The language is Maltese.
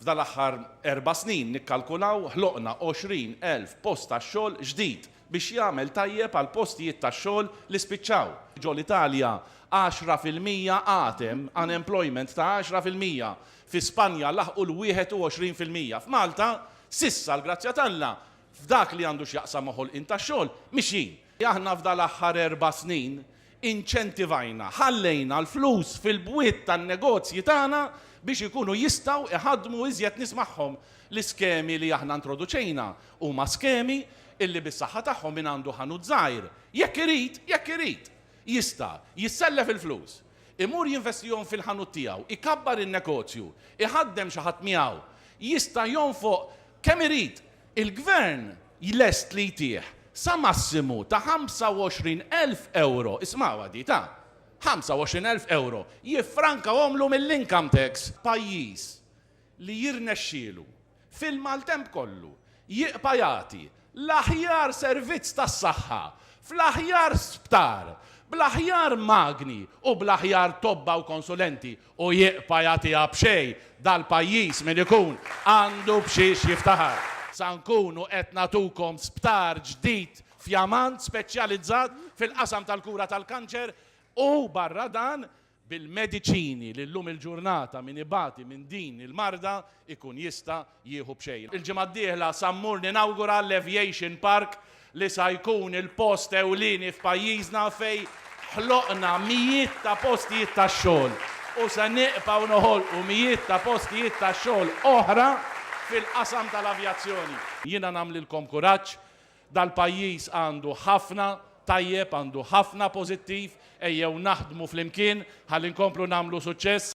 F'dal-aħħar 4 snin nikkalkulaw ħloqna 20,000 post tax-xogħol ġdid biex jagħmel tajjeb għal postijiet tax-xogħol li spiċċaw. Ġo l-Italja 10% għatem unemployment ta' 10%. Fi Spanja laħqu l-21%. F'Malta sissa l-grazzja talla f'dak li għandu x'jaqsam ħolqien tax-xogħol mixin. Aħna f'dal-aħħar 4 snin inċentivajna, ħallejna l-flus fil-bwiet tan-negozji tagħna biex ikunu jistgħu iħaddmu iżjed nies magħhom. L-iskemi li aħna introduċejna huma skemi illi bis-saħħa tagħhom min għandu ħanut żgħir. Jekk irid, jista' jissellef il-flus, imur jinvestihom fil-ħanut tiegħu, ikabbar in-negozju, iħaddem xi ħadd miegħu, jista' jonfoq kemm irid. Il-gvern jlest li jtieħ sa massimu ta' 25,000 euro, isma'wa di ta' 25,000 euro, jiffranka għomlu mill-income tax. Pajjiż li jirnexxielu fil-maltemp kollu jiqpa' jagħti l-aħjar servizz tas-saħħa fl-aħjar sptar, bl-aħjar magni u bl-aħjar tobba u konsulenti u jiqpa' jagħtiha b'xejn, dal-pajjiż min ikun għandu b'xiex jiftaħar. Sa nkunu qed nagħtukom sptar ġdid f'Jamant speċjalizzat fil-qasam tal-kura tal-kanċer u barra dan bil-mediċini li llum il-ġurnata min ibati minn din il-marda ikun jista' jieħu b'xejn. Il-ġimgħa d-dieħla sammur ninawgura l-Aviation Park li sa jkun il-post ewlieni f'pajjiżna fejn ħloqna mijiet ta' postijiet tax-xogħol u se nieqpaw noħolqu mijiet ta' postijiet tax-xogħol oħra fil-qasam tal-avjazzjoni. Jiena nagħmlilkom kuraġġ, dal-pajjiż għandu ħafna tajjeb, għandu ħafna pożittiv, ejjew naħdmu flimkien ħalli nkomplu nagħmlu suċċess.